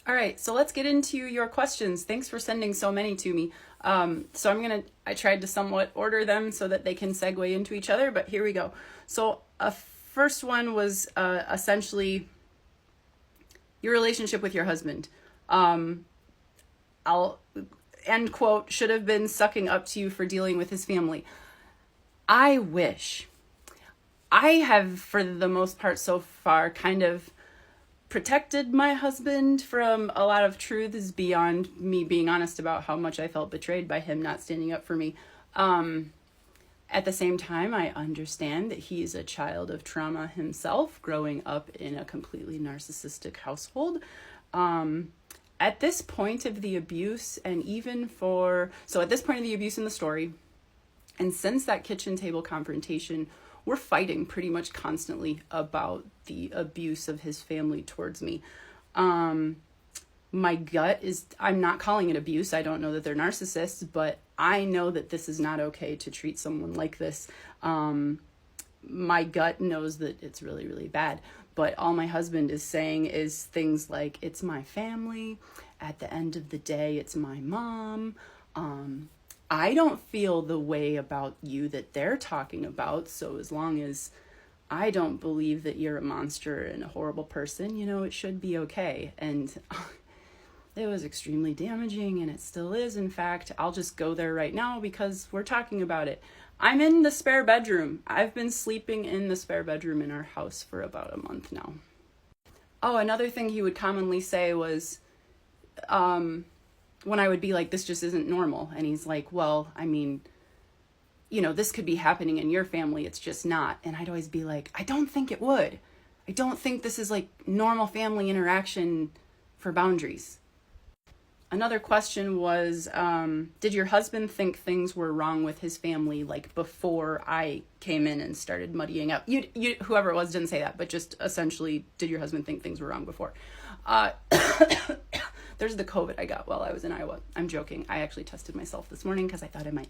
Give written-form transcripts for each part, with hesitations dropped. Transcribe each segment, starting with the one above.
All right, so let's get into your questions. Thanks for sending so many to me. I tried to somewhat order them so that they can segue into each other, but here we go. So a first one was essentially your relationship with your husband. I'll end quote, should have been sucking up to you for dealing with his family. I wish. I have, for the most part so far, kind of protected my husband from a lot of truths beyond me being honest about how much I felt betrayed by him not standing up for me. At the same time, I understand that he's a child of trauma himself, growing up in a completely narcissistic household. At this point of the abuse, and at this point of the abuse in the story, and since that kitchen table confrontation, we're fighting pretty much constantly about the abuse of his family towards me. My gut is, I'm not calling it abuse. I don't know that they're narcissists, but I know that this is not okay to treat someone like this. My gut knows that it's really, really bad. But all my husband is saying is things like, it's my family. At the end of the day, it's my mom. I don't feel the way about you that they're talking about. So as long as I don't believe that you're a monster and a horrible person, it should be okay. And it was extremely damaging, and it still is. In fact, I'll just go there right now because we're talking about it. I'm in the spare bedroom. I've been sleeping in the spare bedroom in our house for about a month now. Oh, another thing he would commonly say was, when I would be like, this just isn't normal. And he's like, well, I mean, this could be happening in your family. It's just not. And I'd always be like, I don't think it would. I don't think this is like normal family interaction for boundaries. Another question was, did your husband think things were wrong with his family, like before I came in and started muddying up? Whoever it was didn't say that, but just essentially, did your husband think things were wrong before? There's the COVID I got while I was in Iowa. I'm joking. I actually tested myself this morning because I thought I might.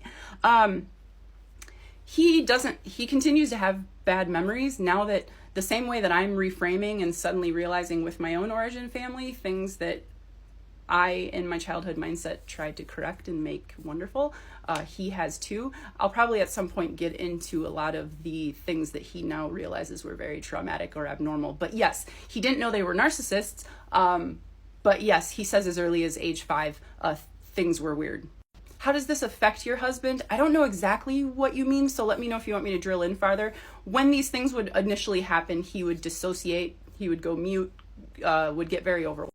He continues to have bad memories now that the same way that I'm reframing and suddenly realizing with my own origin family, things that I, in my childhood mindset, tried to correct and make wonderful. He has too. I'll probably at some point get into a lot of the things that he now realizes were very traumatic or abnormal. But yes, he didn't know they were narcissists. But yes, he says as early as age 5, things were weird. How does this affect your husband? I don't know exactly what you mean, so let me know if you want me to drill in farther. When these things would initially happen, he would dissociate, he would go mute, would get very overwhelmed.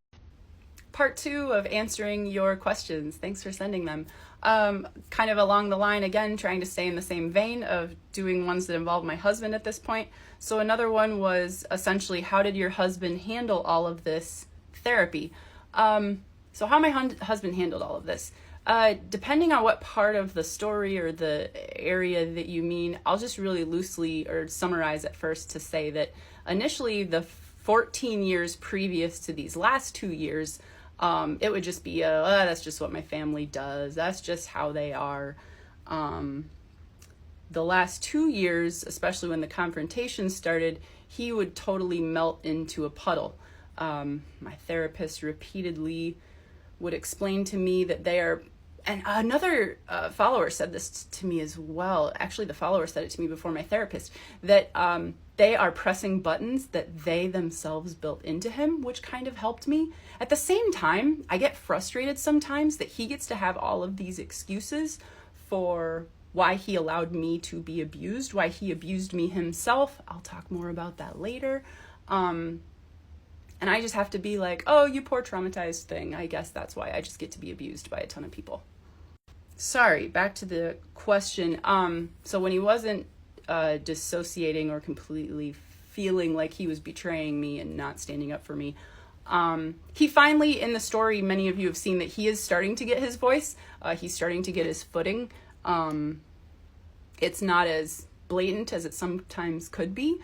Part 2 of answering your questions. Thanks for sending them. Kind of along the line, again, trying to stay in the same vein of doing ones that involve my husband at this point. So another one was essentially, how did your husband handle all of this therapy? So how my husband handled all of this. Depending on what part of the story or the area that you mean, I'll just really loosely or summarize at first to say that initially the 14 years previous to these last 2 years, it would just be, that's just what my family does. That's just how they are. The last 2 years, especially when the confrontation started, he would totally melt into a puddle. My therapist repeatedly would explain to me that they are, and another follower said this to me as well. Actually, the follower said it to me before my therapist, that they are pressing buttons that they themselves built into him, which kind of helped me. At the same time, I get frustrated sometimes that he gets to have all of these excuses for why he allowed me to be abused, why he abused me himself. I'll talk more about that later. And I just have to be like, oh, you poor traumatized thing. I guess that's why I just get to be abused by a ton of people. Sorry, back to the question. So when he wasn't dissociating or completely feeling like he was betraying me and not standing up for me, he finally, in the story, many of you have seen that he is starting to get his voice. He's starting to get his footing. It's not as blatant as it sometimes could be.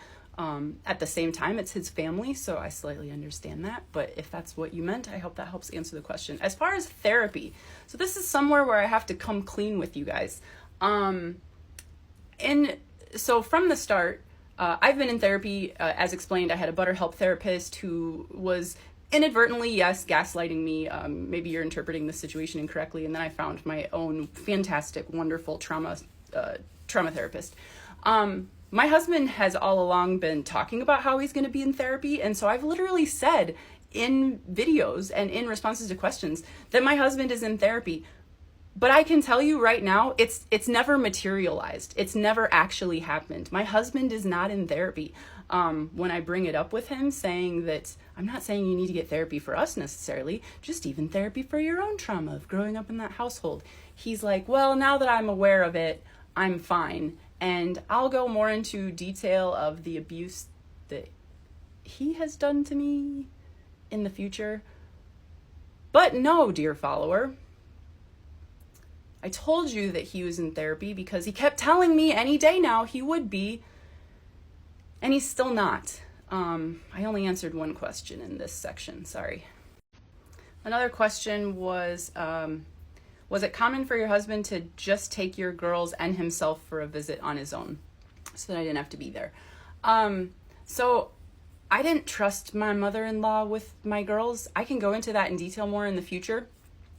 At the same time, it's his family, so I slightly understand that. But if that's what you meant, I hope that helps answer the question. As far as therapy, so this is somewhere where I have to come clean with you guys. So from the start, I've been in therapy. As explained, I had a BetterHelp therapist who was inadvertently, yes, gaslighting me. Maybe you're interpreting the situation incorrectly. And then I found my own fantastic, wonderful trauma therapist. My husband has all along been talking about how he's going to be in therapy. And so I've literally said in videos and in responses to questions that my husband is in therapy. But I can tell you right now, it's never materialized. It's never actually happened. My husband is not in therapy. When I bring it up with him, saying that I'm not saying you need to get therapy for us necessarily, just even therapy for your own trauma of growing up in that household. He's like, well, now that I'm aware of it, I'm fine. And I'll go more into detail of the abuse that he has done to me in the future. But no, dear follower, I told you that he was in therapy because he kept telling me any day now he would be, and he's still not. I only answered one question in this section, sorry. Another question was it common for your husband to just take your girls and himself for a visit on his own so that I didn't have to be there? So I didn't trust my mother-in-law with my girls. I can go into that in detail more in the future.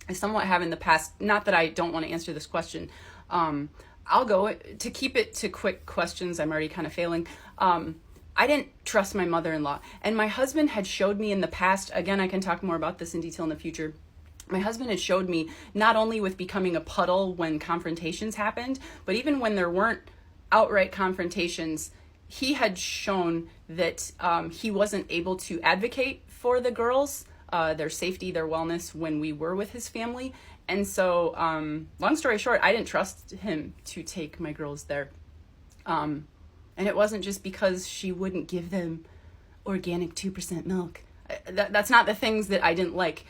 I somewhat have in the past. Not that I don't want to answer this question. I'll go to keep it to quick questions. I'm already kind of failing. I didn't trust my mother-in-law, and my husband had showed me in the past, again, I can talk more about this in detail in the future. My husband had showed me not only with becoming a puddle when confrontations happened, but even when there weren't outright confrontations, he had shown that he wasn't able to advocate for the girls, their safety, their wellness when we were with his family. And so, long story short, I didn't trust him to take my girls there. And it wasn't just because she wouldn't give them organic 2% milk. That's not the things that I didn't like.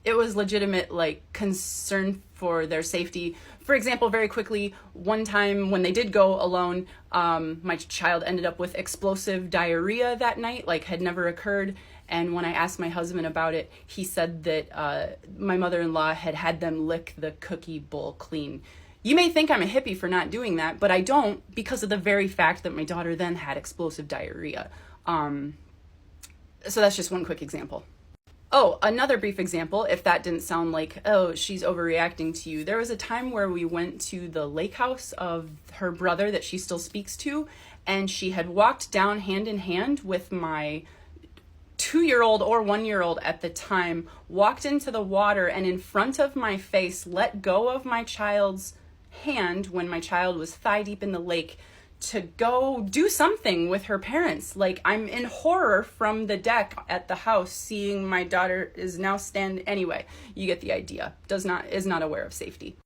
It was legitimate, like, concern for their safety. For example, very quickly, one time when they did go alone, my child ended up with explosive diarrhea that night, like had never occurred. And when I asked my husband about it, he said that my mother-in-law had them lick the cookie bowl clean. You may think I'm a hippie for not doing that, but I don't, because of the very fact that my daughter then had explosive diarrhea. So that's just one quick example. Oh, another brief example, if that didn't sound like, oh, she's overreacting to you. There was a time where we went to the lake house of her brother that she still speaks to, and she had walked down hand in hand with my 2-year-old or 1-year-old at the time, walked into the water, and in front of my face let go of my child's hand when my child was thigh deep in the lake to go do something with her parents. Like, I'm in horror from the deck at the house, seeing my daughter is now anyway, you get the idea. Is not aware of safety.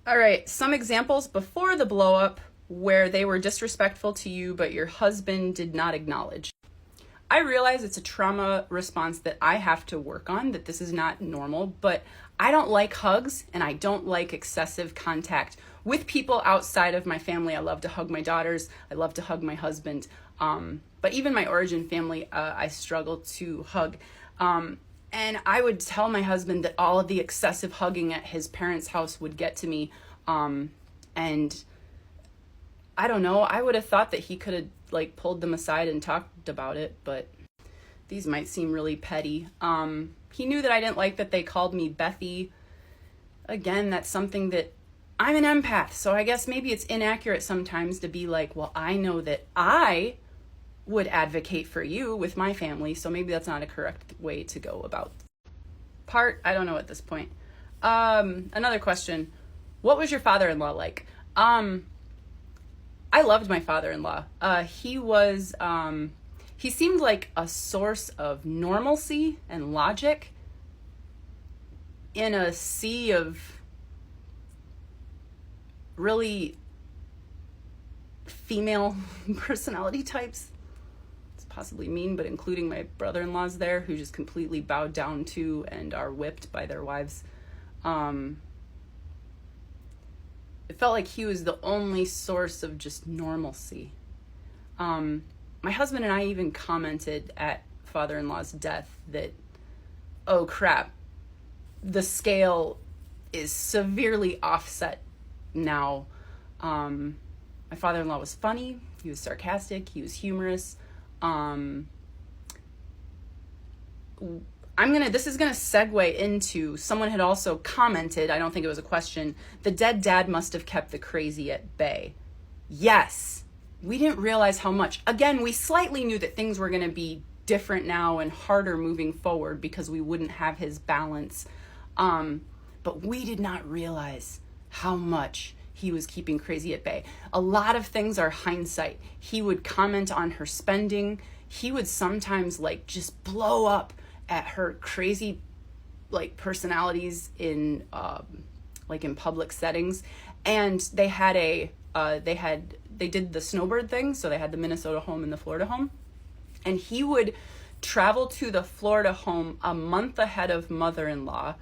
All right, some examples before the blow up where they were disrespectful to you, but your husband did not acknowledge. I realize it's a trauma response that I have to work on, that this is not normal, but I don't like hugs and I don't like excessive contact with people outside of my family. I love to hug my daughters. I love to hug my husband. But even my origin family, I struggle to hug. And I would tell my husband that all of the excessive hugging at his parents' house would get to me. And I don't know, I would have thought that he could have like pulled them aside and talked about it, but these might seem really petty. He knew that I didn't like that they called me Bethy. Again, that's something that I'm an empath, so I guess maybe it's inaccurate sometimes to be like, well, I know that I would advocate for you with my family, so maybe that's not a correct way to go about I don't know at this point. Another question. What was your father-in-law like? I loved my father-in-law. He seemed like a source of normalcy and logic in a sea of really female personality types. It's possibly mean, but including my brother-in-laws there, who just completely bowed down to and are whipped by their wives. It felt like he was the only source of just normalcy. My husband and I even commented at father-in-law's death that, oh crap, the scale is severely offset now. My father-in-law was funny, he was sarcastic, he was humorous. this is gonna segue into, someone had also commented, I don't think it was a question, the dead dad must have kept the crazy at bay. Yes, we didn't realize how much. Again, we slightly knew that things were gonna be different now and harder moving forward because we wouldn't have his balance. But we did not realize how much he was keeping crazy at bay. A lot of things are hindsight. He would comment on her spending. He would sometimes like just blow up at her crazy like personalities in like in public settings. And they had they did the snowbird thing. So they had the Minnesota home and the Florida home. And he would travel to the Florida home a month ahead of mother-in-law.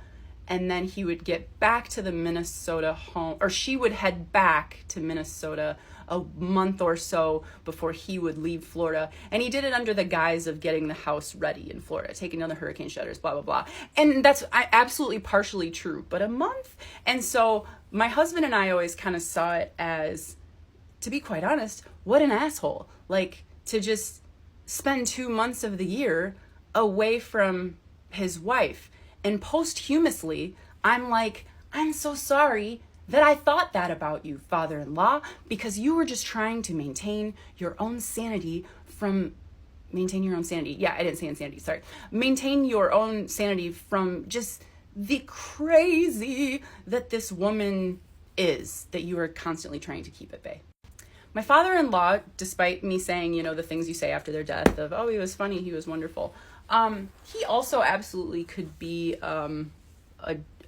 And then he would get back to the Minnesota home, or she would head back to Minnesota a month or so before he would leave Florida. And he did it under the guise of getting the house ready in Florida, taking down the hurricane shutters, blah, blah, blah. And that's absolutely partially true, but a month? And so my husband and I always kind of saw it as, to be quite honest, what an asshole. Like, to just spend 2 months of the year away from his wife. And posthumously, I'm like, I'm so sorry that I thought that about you, father-in-law, because you were just trying to maintain your own sanity. Yeah, I didn't say insanity, sorry. Maintain your own sanity from just the crazy that this woman is, that you are constantly trying to keep at bay. My father-in-law, despite me saying, the things you say after their death of, oh, he was funny, he was wonderful, he also absolutely could be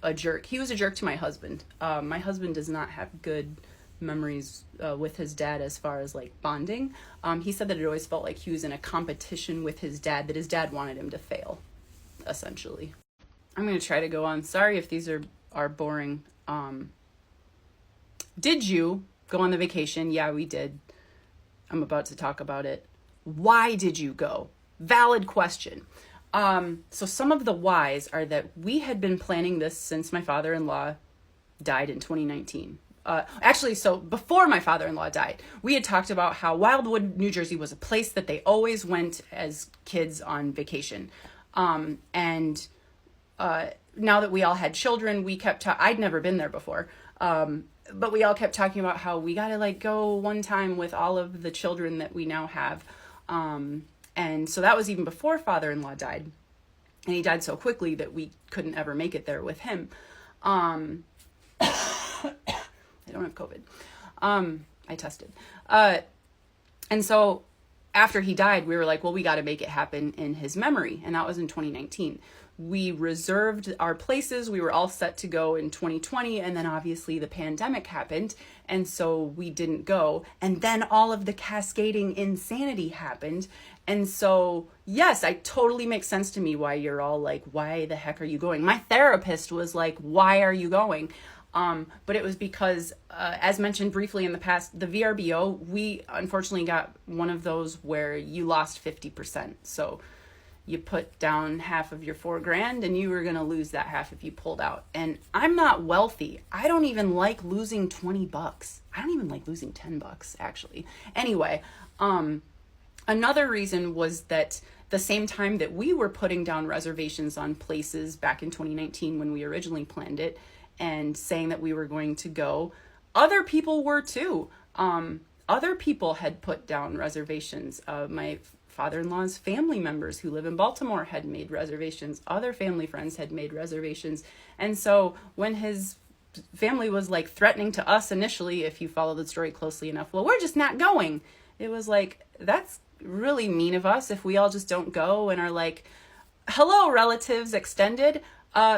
a jerk. He was a jerk to my husband. My husband does not have good memories with his dad as far as like bonding. He said that it always felt like he was in a competition with his dad, that his dad wanted him to fail, essentially. I'm going to try to go on. Sorry if these are boring. Did you go on the vacation? Yeah, we did. I'm about to talk about it. Why did you go? Valid question. So some of the whys are that we had been planning this since my father-in-law died in 2019. So before my father-in-law died, we had talked about how Wildwood, New Jersey was a place that they always went as kids on vacation. And now that we all had children, we kept I'd never been there before. But we all kept talking about how we got to like go one time with all of the children that we now have. And so that was even before father-in-law died. And he died so quickly that we couldn't ever make it there with him. I don't have COVID. I tested. And so after he died, we were like, well, we got to make it happen in his memory. And that was in 2019. We reserved our places. We were all set to go in 2020. And then obviously the pandemic happened. And so we didn't go. And then all of the cascading insanity happened. And so, yes, it totally makes sense to me why you're all like, why the heck are you going? My therapist was like, why are you going? But it was because, as mentioned briefly in the past, the VRBO, we unfortunately got one of those where you lost 50%. So you put down half of your $4,000 and you were going to lose that half if you pulled out. And I'm not wealthy. I don't even like losing $20. I don't even like losing $10, actually. Anyway, another reason was that the same time that we were putting down reservations on places back in 2019 when we originally planned it and saying that we were going to go, other people were too. Other people had put down reservations. My father-in-law's family members who live in Baltimore had made reservations. Other family friends had made reservations. And so when his family was like threatening to us initially, if you follow the story closely enough, well, we're just not going. It was like, that's really mean of us if we all just don't go and are like, hello, relatives extended.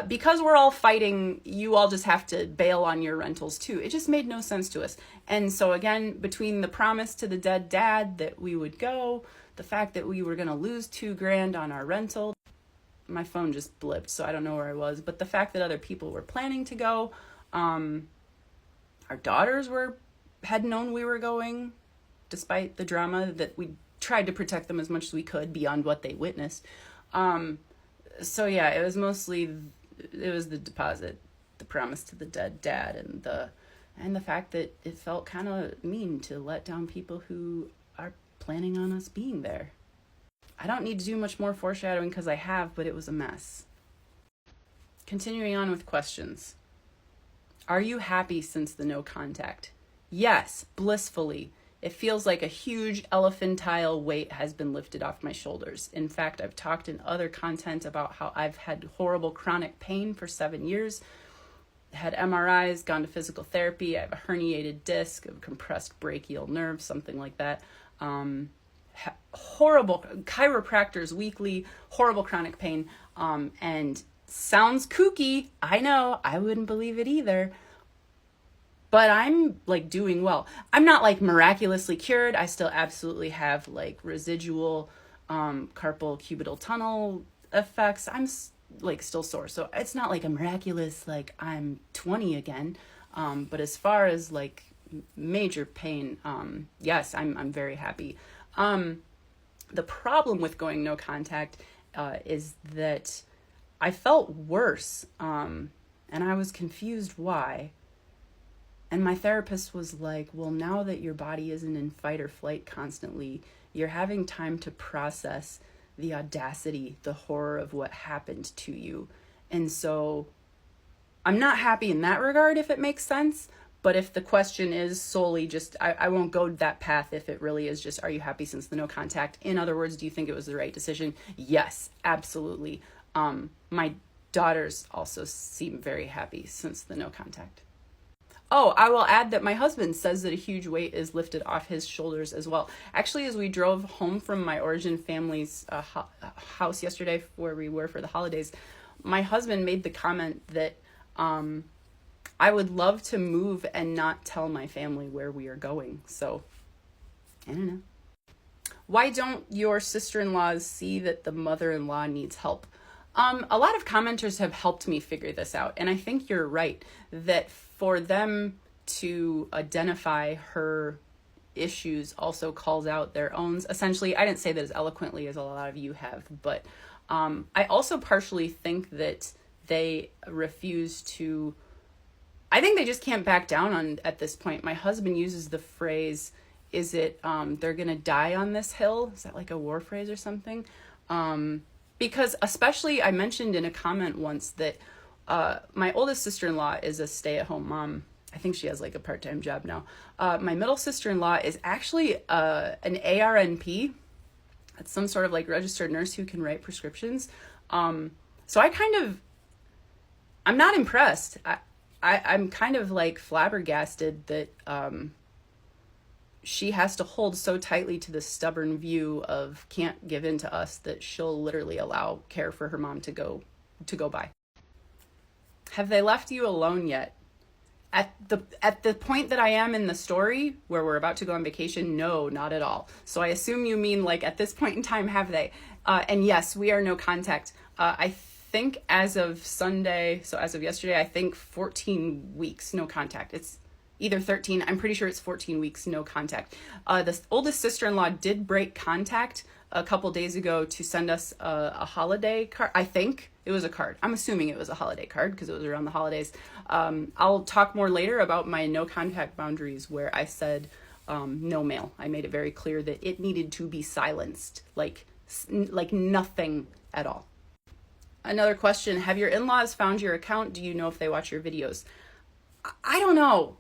Because we're all fighting, you all just have to bail on your rentals too. It just made no sense to us. And so again, between the promise to the dead dad that we would go, the fact that we were going to lose $2,000 on our rental, my phone just blipped, so I don't know where I was, but the fact that other people were planning to go, our daughters had known we were going, despite the drama that we tried to protect them as much as we could beyond what they witnessed. So yeah, it was the deposit, the promise to the dead dad, and the fact that it felt kind of mean to let down people who are planning on us being there. I don't need to do much more foreshadowing because I have, but it was a mess. Continuing on with questions. Are you happy since the no contact? Yes, blissfully. It feels like a huge elephantile weight has been lifted off my shoulders. In fact, I've talked in other content about how I've had horrible chronic pain for 7 years, had MRIs, gone to physical therapy. I have a herniated disc, a compressed brachial nerve, something like that. Horrible chiropractors weekly, horrible chronic pain. And sounds kooky. I know, I wouldn't believe it either. But I'm like doing well. I'm not like miraculously cured. I still absolutely have like residual carpal cubital tunnel effects. I'm like still sore. So it's not like a miraculous, like I'm 20 again. But as far as like major pain, yes, I'm very happy. The problem with going no contact is that I felt worse. And I was confused why. And my therapist was like, well, now that your body isn't in fight or flight constantly, you're having time to process the audacity, the horror of what happened to you. And so I'm not happy in that regard, if it makes sense. But if the question is solely just, I won't go that path if it really is just, are you happy since the no contact? In other words, do you think it was the right decision? Yes, absolutely. My daughters also seem very happy since the no contact. Oh, I will add that my husband says that a huge weight is lifted off his shoulders as well. Actually, as we drove home from my origin family's house yesterday, where we were for the holidays, my husband made the comment that I would love to move and not tell my family where we are going. So, I don't know. Why don't your sister-in-laws see that the mother-in-law needs help? A lot of commenters have helped me figure this out, and I think you're right that for them to identify her issues also calls out their own. Essentially, I didn't say that as eloquently as a lot of you have, but I also partially think that they refuse to, I think they just can't back down on at this point. My husband uses the phrase, is it, they're gonna die on this hill? Is that like a war phrase or something? Because especially, I mentioned in a comment once that my oldest sister-in-law is a stay-at-home mom. I think she has like a part-time job now. My middle sister-in-law is actually an ARNP. That's some sort of like registered nurse who can write prescriptions. So I'm not impressed. I'm kind of like flabbergasted that she has to hold so tightly to this stubborn view of can't give in to us that she'll literally allow care for her mom to go by. Have they left you alone yet? At the point that I am in the story where we're about to go on vacation, no, not at all. So I assume you mean like at this point in time, have they? And yes, we are no contact. I think as of Sunday, so as of yesterday, I think 14 weeks, no contact. It's either 13, I'm pretty sure it's 14 weeks, no contact. The oldest sister-in-law did break contact a couple days ago to send us a holiday card. I think it was a card. I'm assuming it was a holiday card because it was around the holidays. I'll talk more later about my no contact boundaries where I said no mail. I made it very clear that it needed to be silenced, like nothing at all. Another question, have your in-laws found your account? Do you know if they watch your videos? I don't know.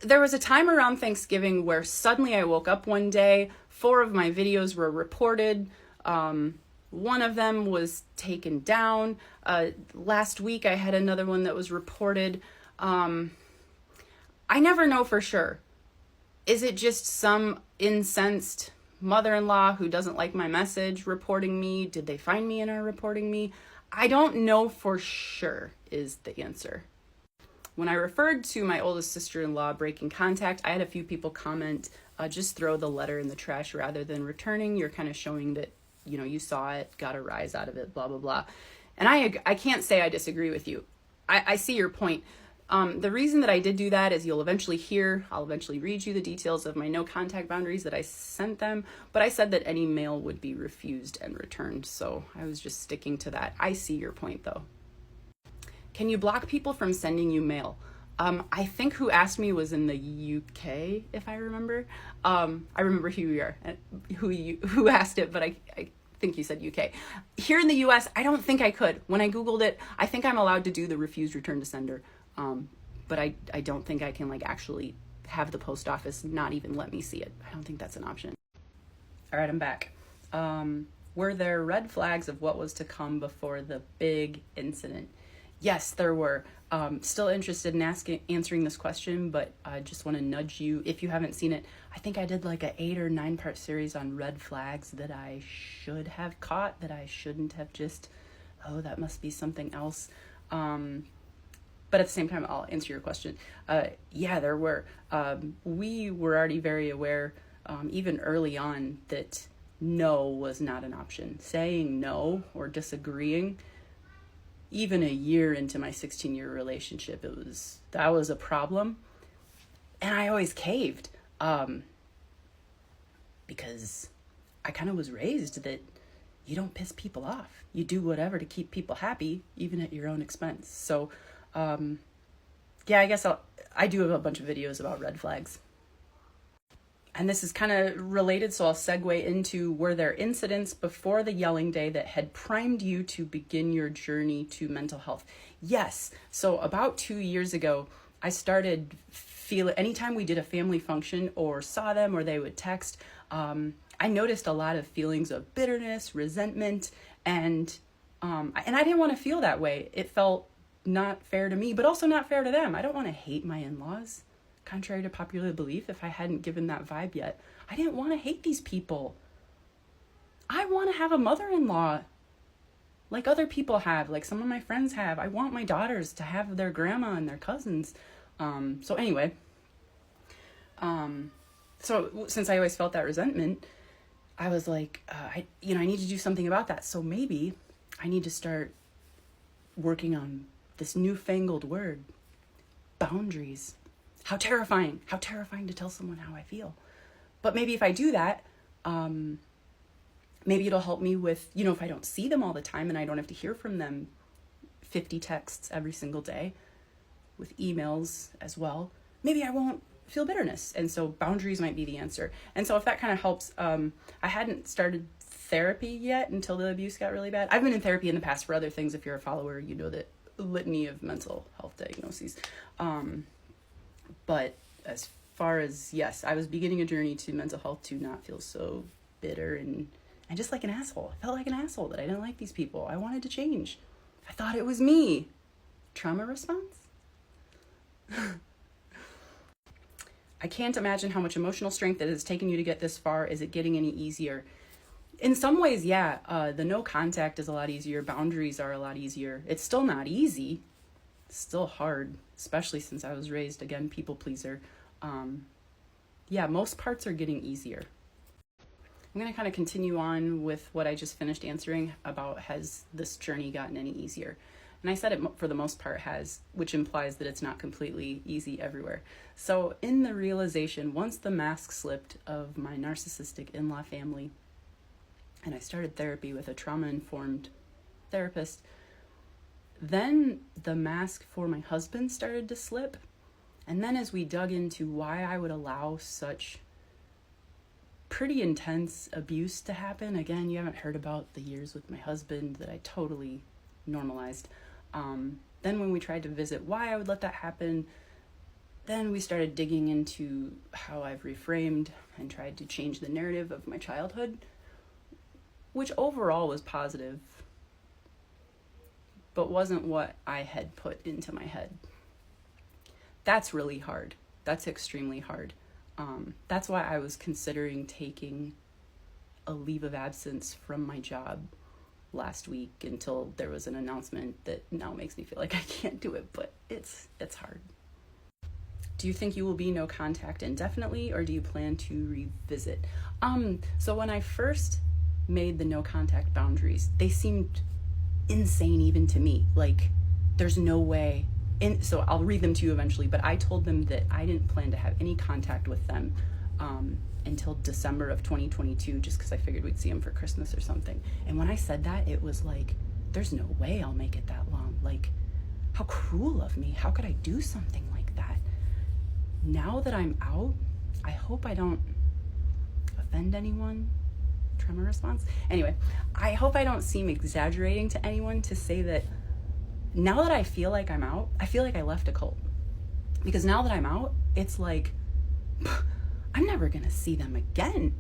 There was a time around Thanksgiving where suddenly I woke up one day, 4 of my videos were reported. One of them was taken down. Last week I had another one that was reported. I never know for sure. Is it just some incensed mother-in-law who doesn't like my message reporting me? Did they find me and are reporting me? I don't know for sure is the answer. When I referred to my oldest sister-in-law breaking contact, I had a few people comment, just throw the letter in the trash rather than returning. You're kind of showing that, you saw it, got a rise out of it, blah, blah, blah. And I can't say I disagree with you. I see your point. The reason that I did do that is I'll eventually read you the details of my no contact boundaries that I sent them, but I said that any mail would be refused and returned. So I was just sticking to that. I see your point though. Can you block people from sending you mail? I think who asked me was in the UK, if I remember. I remember who asked it, but I think you said UK. Here in the US, I don't think I could. When I Googled it, I think I'm allowed to do the refused return to sender. But I don't think I can like actually have the post office not even let me see it. I don't think that's an option. All right, I'm back. Were there red flags of what was to come before the big incident? Yes, there were. Still interested in answering this question, but I just want to nudge you. If you haven't seen it, I think I did like an 8 or 9 part series on red flags that I should have caught, that I shouldn't have just, oh, that must be something else. But at the same time, I'll answer your question. Yeah, there were. We were already very aware, even early on, that no was not an option. Saying no or disagreeing, even a year into my 16-year relationship, that was a problem. And I always caved, because I kind of was raised that you don't piss people off. You do whatever to keep people happy, even at your own expense. So, yeah, I guess I do have a bunch of videos about red flags. And this is kind of related, so I'll segue into, were there incidents before the yelling day that had primed you to begin your journey to mental health? Yes. So about 2 years ago, I started feeling, anytime we did a family function or saw them or they would text, I noticed a lot of feelings of bitterness, resentment, and I didn't want to feel that way. It felt not fair to me, but also not fair to them. I don't want to hate my in-laws. Contrary to popular belief, if I hadn't given that vibe yet, I didn't want to hate these people. I want to have a mother-in-law like other people have, like some of my friends have. I want my daughters to have their grandma and their cousins. So anyway, so since I always felt that resentment, I was like, I need to do something about that. So maybe I need to start working on this newfangled word, boundaries. How terrifying to tell someone how I feel. But maybe if I do that, maybe it'll help me with, if I don't see them all the time and I don't have to hear from them 50 texts every single day with emails as well, maybe I won't feel bitterness. And so boundaries might be the answer. And so if that kind of helps, I hadn't started therapy yet until the abuse got really bad. I've been in therapy in the past for other things. If you're a follower, you know that litany of mental health diagnoses. But as far as, yes, I was beginning a journey to mental health to not feel so bitter and just like an asshole. I felt like an asshole that I didn't like these people. I wanted to change. I thought it was me. Trauma response? I can't imagine how much emotional strength it has taken you to get this far. Is it getting any easier? In some ways, yeah. The no contact is a lot easier. Boundaries are a lot easier. It's still not easy. It's still hard, especially since I was raised, again, people pleaser. Yeah, most parts are getting easier. I'm going to kind of continue on with what I just finished answering about, has this journey gotten any easier? And I said it for the most part has, which implies that it's not completely easy everywhere. So in the realization, once the mask slipped of my narcissistic in-law family, and I started therapy with a trauma-informed therapist, then the mask for my husband started to slip. And then as we dug into why I would allow such pretty intense abuse to happen, again, you haven't heard about the years with my husband that I totally normalized. Then when we tried to visit why I would let that happen, then we started digging into how I've reframed and tried to change the narrative of my childhood, which overall was positive, but wasn't what I had put into my head. That's really hard. That's extremely hard. That's why I was considering taking a leave of absence from my job last week until there was an announcement that now makes me feel like I can't do it, but it's hard. Do you think you will be no contact indefinitely, or do you plan to revisit? So when I first made the no contact boundaries, they seemed insane even to me. Like, there's no way. And so I'll read them to you eventually, but I told them that I didn't plan to have any contact with them until December of 2022, just because I figured we'd see them for Christmas or something. And when I said that, it was like, there's no way I'll make it that long. Like, how cruel of me. How could I do something like that? Now that I'm out, I hope I don't offend anyone. trauma response. Anyway, I hope I don't seem exaggerating to anyone to say that now that I feel like I'm out, I feel like I left a cult. Because now that I'm out, it's like, I'm never gonna see them again.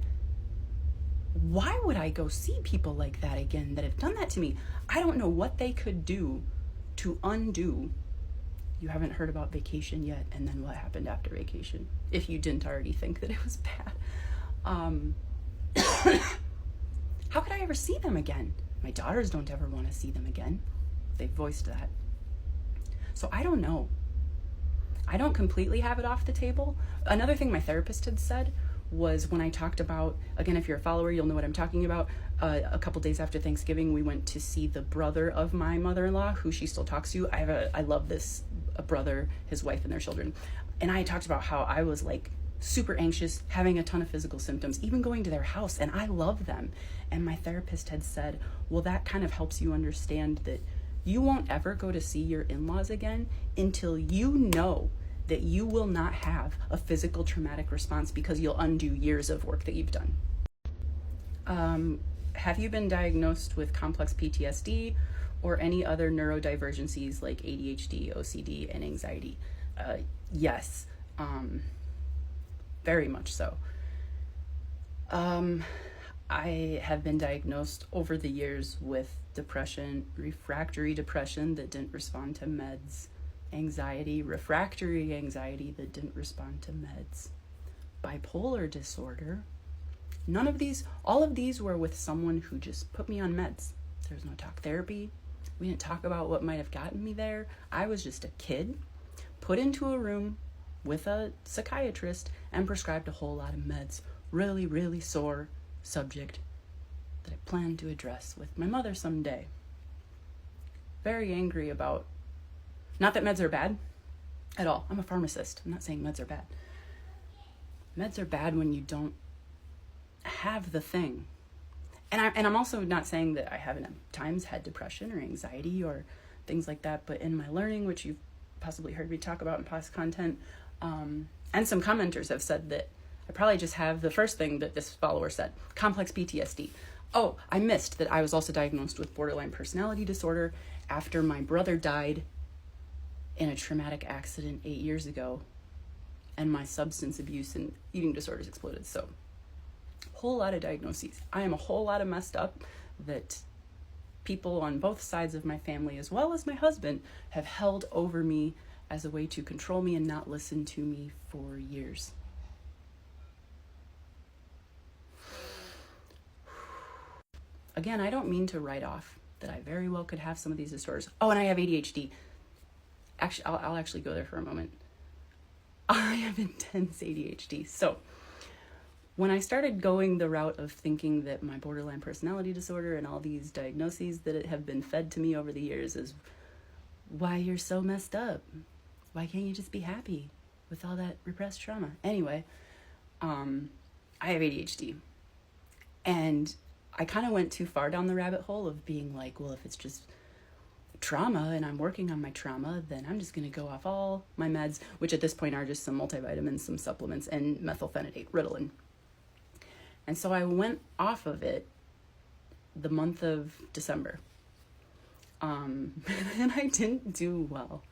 Why would I go see people like that again that have done that to me? I don't know what they could do to undo. You haven't heard about Vacation yet, and then what happened after Vacation, if you didn't already think that it was bad. How could I ever see them again? My daughters don't ever want to see them again. They've voiced that. So I don't know. I don't completely have it off the table. Another thing my therapist had said was when I talked about, again, if you're a follower, you'll know what I'm talking about. A couple days after Thanksgiving, we went to see the brother of my mother-in-law, who she still talks to. I love this a brother, his wife, and their children. And I talked about how I was like super anxious, having a ton of physical symptoms, even going to their house, and I love them. And my therapist had said, well, that kind of helps you understand that you won't ever go to see your in-laws again until you know that you will not have a physical traumatic response, because you'll undo years of work that you've done. Have you been diagnosed with complex PTSD or any other neurodivergencies like ADHD, OCD, and anxiety? Yes, very much so. I have been diagnosed over the years with depression, refractory depression that didn't respond to meds, anxiety, refractory anxiety that didn't respond to meds, bipolar disorder. None of these, all of these were with someone who just put me on meds. There was no talk therapy. We didn't talk about what might have gotten me there. I was just a kid put into a room with a psychiatrist and prescribed a whole lot of meds. Really, really sore subject that I plan to address with my mother someday. Very angry about, not that meds are bad at all. I'm a pharmacist. I'm not saying meds are bad. Meds are bad when you don't have the thing. And I'm also not saying that I haven't at times had depression or anxiety or things like that, but in my learning, which you've possibly heard me talk about in past content, and some commenters have said that I probably just have the first thing that this follower said, complex PTSD. Oh, I missed that I was also diagnosed with borderline personality disorder after my brother died in a traumatic accident 8 years ago, and my substance abuse and eating disorders exploded. So, whole lot of diagnoses. I am a whole lot of messed up that people on both sides of my family, as well as my husband, have held over me as a way to control me and not listen to me for years. Again, I don't mean to write off that I very well could have some of these disorders. Oh, and I have ADHD. Actually, I'll actually go there for a moment. I have intense ADHD. So, when I started going the route of thinking that my borderline personality disorder and all these diagnoses that have been fed to me over the years is why you're so messed up. Why can't you just be happy with all that repressed trauma? Anyway, I have ADHD. And I kind of went too far down the rabbit hole of being like, well, if it's just trauma and I'm working on my trauma, then I'm just going to go off all my meds, which at this point are just some multivitamins, some supplements, and methylphenidate, Ritalin. And so I went off of it the month of December. And I didn't do well.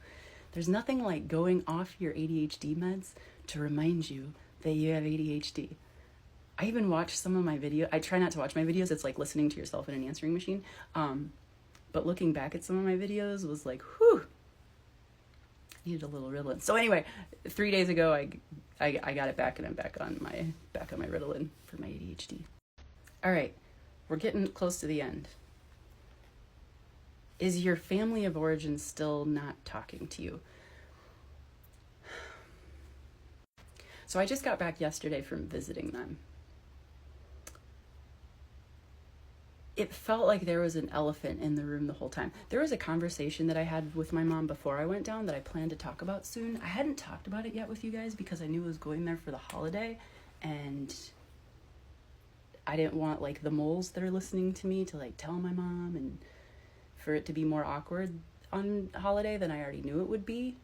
There's nothing like going off your ADHD meds to remind you that you have ADHD. I even watch some of my videos. I try not to watch my videos. It's like listening to yourself in an answering machine. But looking back at some of my videos was like, whew, needed a little Ritalin. So anyway, 3 days ago, I got it back and I'm back on my Ritalin for my ADHD. All right, we're getting close to the end. Is your family of origin still not talking to you? So I just got back yesterday from visiting them. It felt like there was an elephant in the room the whole time. There was a conversation that I had with my mom before I went down that I plan to talk about soon. I hadn't talked about it yet with you guys because I knew I was going there for the holiday, and I didn't want like the moles that are listening to me to like tell my mom and for it to be more awkward on holiday than I already knew it would be.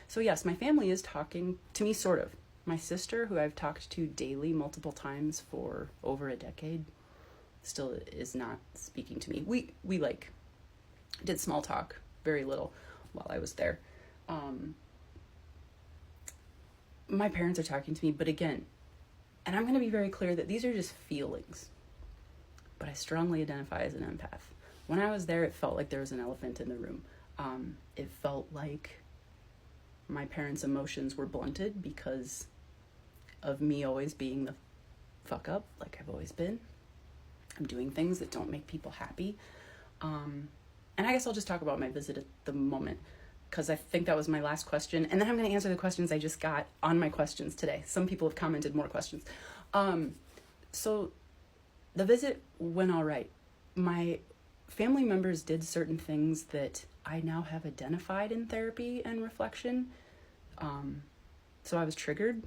So yes, my family is talking to me, sort of. My sister, who I've talked to daily multiple times for over a decade, still is not speaking to me. We like did small talk, very little, while I was there. My parents are talking to me, but again, and I'm going to be very clear that these are just feelings, but I strongly identify as an empath. When I was there, it felt like there was an elephant in the room. It felt like my parents' emotions were blunted because of me always being the fuck up, like I've always been. I'm doing things that don't make people happy. And I guess I'll just talk about my visit at the moment, because I think that was my last question. And then I'm going to answer the questions I just got on my questions today. Some people have commented more questions. So the visit went all right. My family members did certain things that I now have identified in therapy and reflection. So I was triggered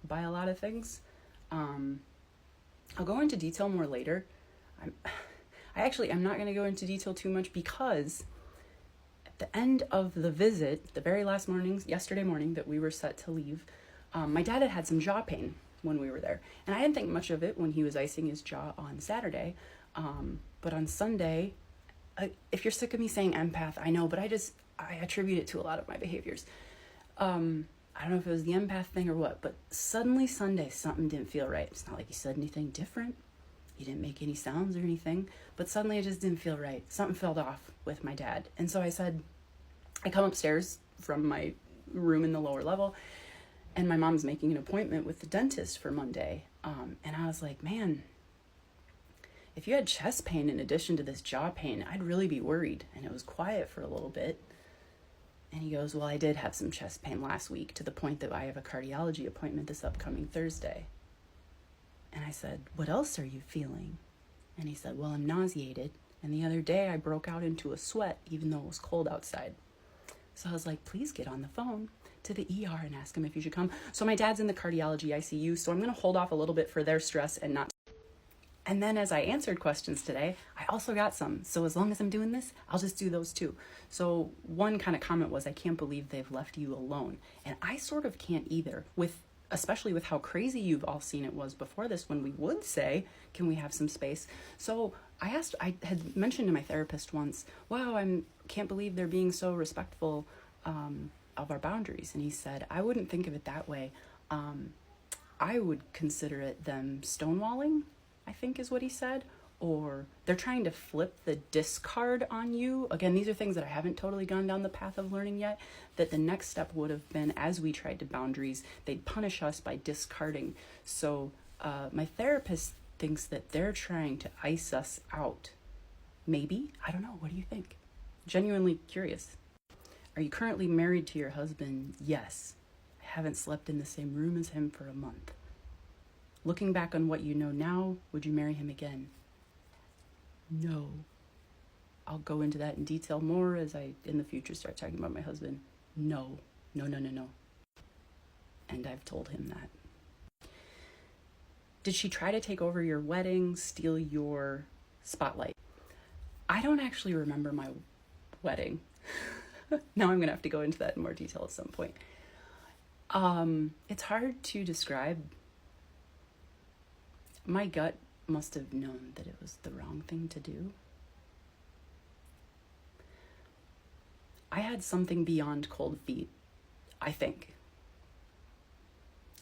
by a lot of things. I'll go into detail more later. I'm not going to go into detail too much because at the end of the visit, the very last morning, yesterday morning that we were set to leave, my dad had some jaw pain when we were there. And I didn't think much of it when he was icing his jaw on Saturday. But on Sunday, if you're sick of me saying empath, I know, but I attribute it to a lot of my behaviors. I don't know if it was the empath thing or what, but suddenly Sunday, something didn't feel right. It's not like he said anything different. He didn't make any sounds or anything, but suddenly it just didn't feel right. Something felt off with my dad. And so I come upstairs from my room in the lower level, and my mom's making an appointment with the dentist for Monday. And I was like, man, if you had chest pain in addition to this jaw pain, I'd really be worried. And it was quiet for a little bit. And he goes, well, I did have some chest pain last week, to the point that I have a cardiology appointment this upcoming Thursday. And I said, what else are you feeling? And he said, well, I'm nauseated. And the other day I broke out into a sweat, even though it was cold outside. So I was like, please get on the phone to the ER and ask him if you should come. So my dad's in the cardiology ICU, so I'm going to hold off a little bit for their stress and not. And then as I answered questions today, I also got some. So as long as I'm doing this, I'll just do those too. So one kind of comment was, I can't believe they've left you alone. And I sort of can't either, especially with how crazy you've all seen it was before this, when we would say, can we have some space? So I had mentioned to my therapist once, wow, I can't believe they're being so respectful of our boundaries. And he said, I wouldn't think of it that way. I would consider it them stonewalling, I think is what he said, or they're trying to flip the discard on you. Again, these are things that I haven't totally gone down the path of learning yet, that the next step would have been, as we tried to boundaries, they'd punish us by discarding. So my therapist thinks that they're trying to ice us out. Maybe, I don't know. What do you think? Genuinely curious. Are you currently married to your husband? Yes. I haven't slept in the same room as him for a month. Looking back on what you know now, would you marry him again? No. I'll go into that in detail more as I, in the future, start talking about my husband. No. No. And I've told him that. Did she try to take over your wedding, steal your spotlight? I don't actually remember my wedding. Now I'm going to have to go into that in more detail at some point. It's hard to describe. My gut must have known that it was the wrong thing to do. I had something beyond cold feet, I think.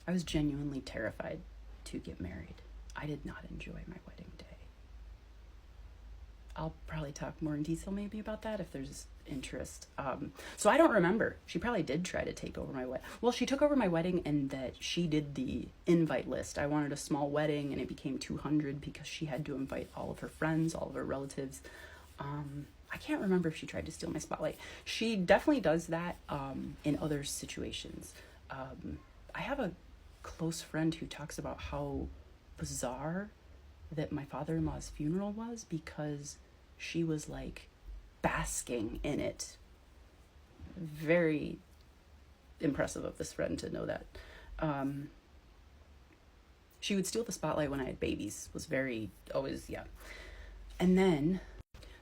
I was genuinely terrified to get married. I did not enjoy my wedding day. I'll probably talk more in detail maybe about that if there's interest. So I don't remember. She probably did try to take over my wedding. Well, she took over my wedding in that she did the invite list. I wanted a small wedding and it became 200 because she had to invite all of her friends, all of her relatives. I can't remember if she tried to steal my spotlight. She definitely does that in other situations. I have a close friend who talks about how bizarre that my father-in-law's funeral was, because she was like basking in it. Very impressive of this friend to know that. She would steal the spotlight when I had babies. Was very always, yeah. And then,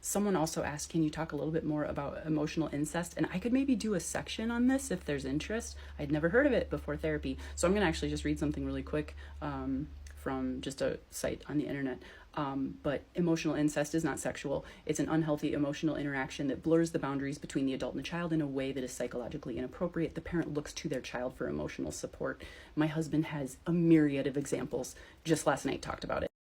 Someone also asked, can you talk a little bit more about emotional incest? And I could maybe do a section on this if there's interest. I'd never heard of it before therapy. So I'm going to actually just read something really quick from just a site on the internet. But emotional incest is not sexual. It's an unhealthy emotional interaction that blurs the boundaries between the adult and the child in a way that is psychologically inappropriate. The parent looks to their child for emotional support. My husband has a myriad of examples. Just last night talked about it.